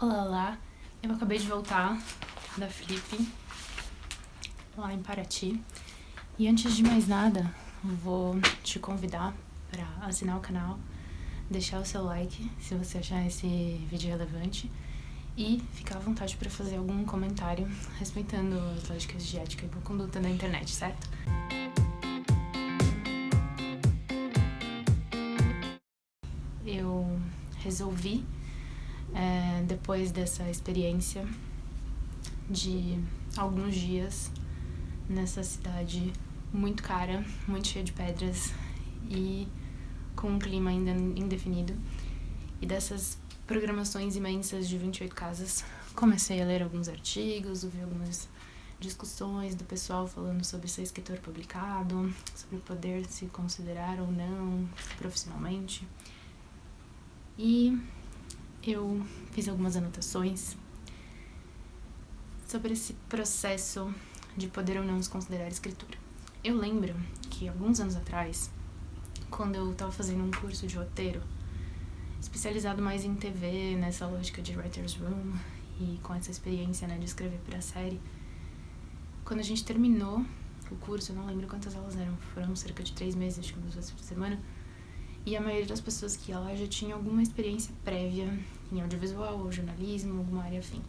Olá, olá. Eu acabei de voltar da Flip, lá em Paraty. E antes de mais nada, vou te convidar para assinar o canal, deixar o seu like se você achar esse vídeo relevante e ficar à vontade para fazer algum comentário respeitando as lógicas de ética e boa conduta da internet, certo? Eu resolvi, depois dessa experiência de alguns dias nessa cidade muito cara, muito cheia de pedras e com um clima ainda indefinido, e dessas programações imensas de 28 casas, comecei a ler alguns artigos, ouvir algumas discussões do pessoal falando sobre ser escritor publicado, sobre poder se considerar ou não profissionalmente. E eu fiz algumas anotações sobre esse processo de poder ou não se considerar escritora. Eu lembro que alguns anos atrás, quando eu estava fazendo um curso de roteiro, especializado mais em TV, nessa lógica de writer's room e com essa experiência, né, de escrever para série, quando a gente terminou o curso, eu não lembro quantas aulas eram, foram cerca de 3 meses, acho que 2 vezes por semana, e a maioria das pessoas que ia lá já tinha alguma experiência prévia em audiovisual ou jornalismo, alguma área afim.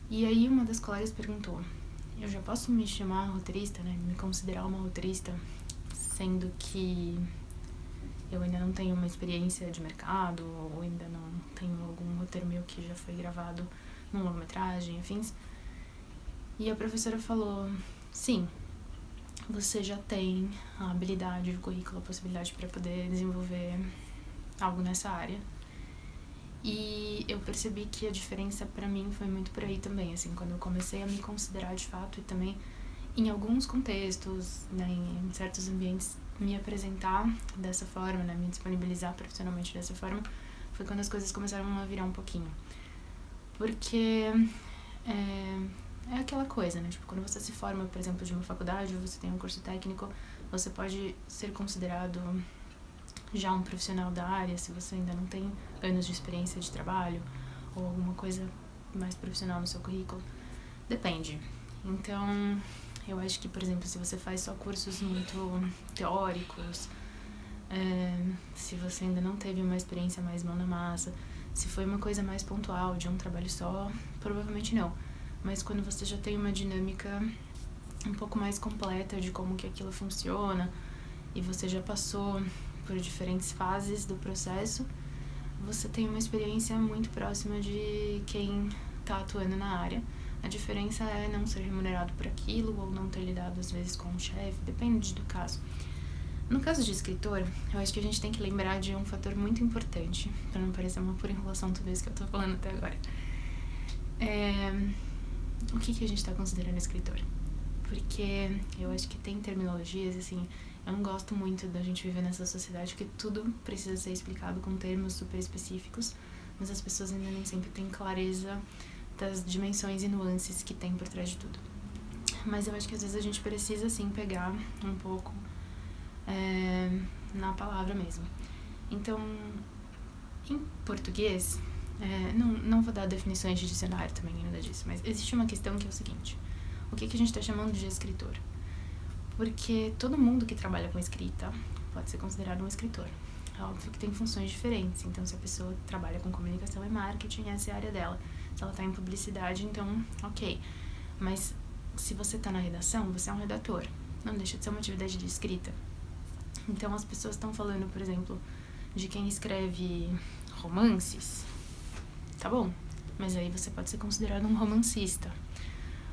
E aí uma das colegas perguntou: eu já posso me chamar roteirista, né, me considerar uma roteirista, sendo que eu ainda não tenho uma experiência de mercado, ou ainda não tenho algum roteiro meu que já foi gravado num longa-metragem, afins? E a professora falou: sim, você já tem a habilidade, o currículo, a possibilidade para poder desenvolver algo nessa área. E eu percebi que a diferença pra mim foi muito por aí também, assim, quando eu comecei a me considerar de fato e também em alguns contextos, né, em certos ambientes, me apresentar dessa forma, né, me disponibilizar profissionalmente dessa forma, foi quando as coisas começaram a virar um pouquinho. Porque é aquela coisa, né, tipo, quando você se forma, por exemplo, de uma faculdade ou você tem um curso técnico, você pode ser considerado já um profissional da área, se você ainda não tem anos de experiência de trabalho ou alguma coisa mais profissional no seu currículo. Depende. Então, eu acho que, por exemplo, se você faz só cursos muito teóricos, se você ainda não teve uma experiência mais mão na massa, se foi uma coisa mais pontual, de um trabalho só, provavelmente não. Mas quando você já tem uma dinâmica um pouco mais completa de como que aquilo funciona e você já passou por diferentes fases do processo, você tem uma experiência muito próxima de quem está atuando na área. A diferença é não ser remunerado por aquilo ou não ter lidado às vezes com um chefe, depende do caso. No caso de escritor, eu acho que a gente tem que lembrar de um fator muito importante, para não parecer uma pura enrolação tudo isso que eu tô falando até agora. O que a gente está considerando escritor? Porque eu acho que tem terminologias, assim, eu não gosto muito da gente viver nessa sociedade que tudo precisa ser explicado com termos super específicos, mas as pessoas ainda nem sempre têm clareza das dimensões e nuances que tem por trás de tudo. Mas eu acho que às vezes a gente precisa, sim, pegar um pouco na palavra mesmo. Então, em português, não vou dar definições de dicionário também, nada disso, mas existe uma questão que é o seguinte: o que a gente está chamando de escritor? Porque todo mundo que trabalha com escrita pode ser considerado um escritor. É óbvio que tem funções diferentes, então se a pessoa trabalha com comunicação e marketing, essa é a área dela. Se ela está em publicidade, então ok. Mas se você está na redação, você é um redator. Não deixa de ser uma atividade de escrita. Então as pessoas estão falando, por exemplo, de quem escreve romances. Tá bom, mas aí você pode ser considerado um romancista.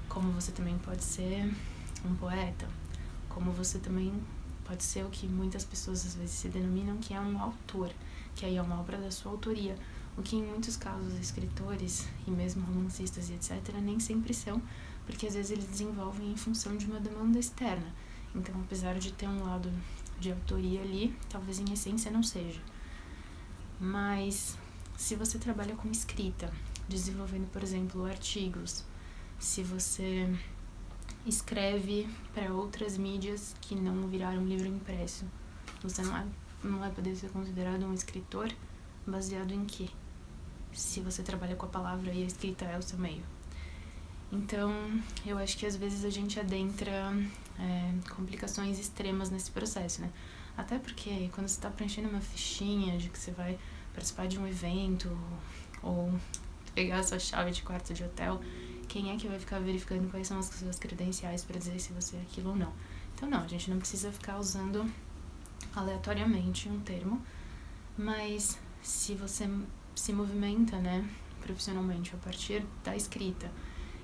Como você também pode ser um poeta. Como você também pode ser o que muitas pessoas às vezes se denominam, que é um autor, que aí é uma obra da sua autoria, o que em muitos casos escritores e mesmo romancistas e etc. nem sempre são, porque às vezes eles desenvolvem em função de uma demanda externa. Então, apesar de ter um lado de autoria ali, talvez em essência não seja. Mas se você trabalha com escrita, desenvolvendo, por exemplo, artigos, se você escreve para outras mídias que não viraram livro impresso, você não vai poder ser considerado um escritor baseado em quê? se você trabalha com a palavra e a escrita é o seu meio. Então, eu acho que às vezes a gente adentra complicações extremas nesse processo, né? Até porque quando você está preenchendo uma fichinha de que você vai participar de um evento ou pegar a sua chave de quarto de hotel, quem é que vai ficar verificando quais são as suas credenciais para dizer se você é aquilo ou não? Então, não, a gente não precisa ficar usando aleatoriamente um termo, mas se você se movimenta, né, profissionalmente a partir da escrita,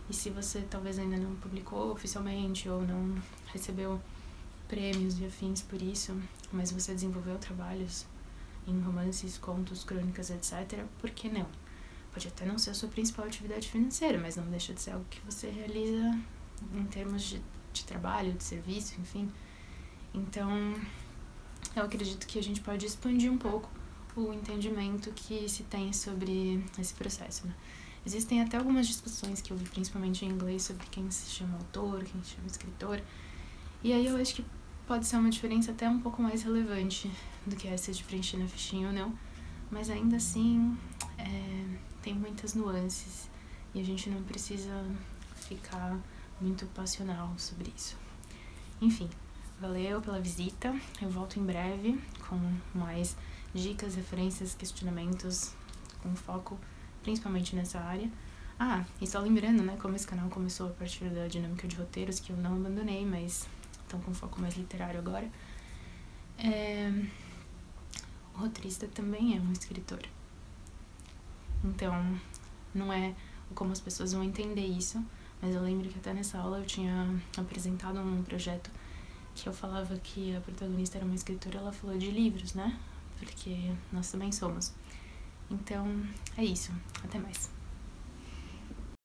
e se você talvez ainda não publicou oficialmente ou não recebeu prêmios e afins por isso, mas você desenvolveu trabalhos em romances, contos, crônicas, etc., por que não? Pode até não ser a sua principal atividade financeira, mas não deixa de ser algo que você realiza em termos de trabalho, de serviço, enfim. Então, eu acredito que a gente pode expandir um pouco o entendimento que se tem sobre esse processo, né? Existem até algumas discussões que eu vi, principalmente em inglês, sobre quem se chama autor, quem se chama escritor. E aí eu acho que pode ser uma diferença até um pouco mais relevante do que essa de preencher na fichinha ou não. Mas ainda assim, tem muitas nuances e a gente não precisa ficar muito passional sobre isso. Enfim, valeu pela visita. Eu volto em breve com mais dicas, referências, questionamentos com foco principalmente nessa área. Ah, e só lembrando, né, como esse canal começou a partir da dinâmica de roteiros, que eu não abandonei, mas estão com foco mais literário agora. O roteirista também é um escritor. Então, não é como as pessoas vão entender isso, mas eu lembro que até nessa aula eu tinha apresentado um projeto que eu falava que a protagonista era uma escritora, ela falou de livros, né? Porque nós também somos. Então, é isso. Até mais.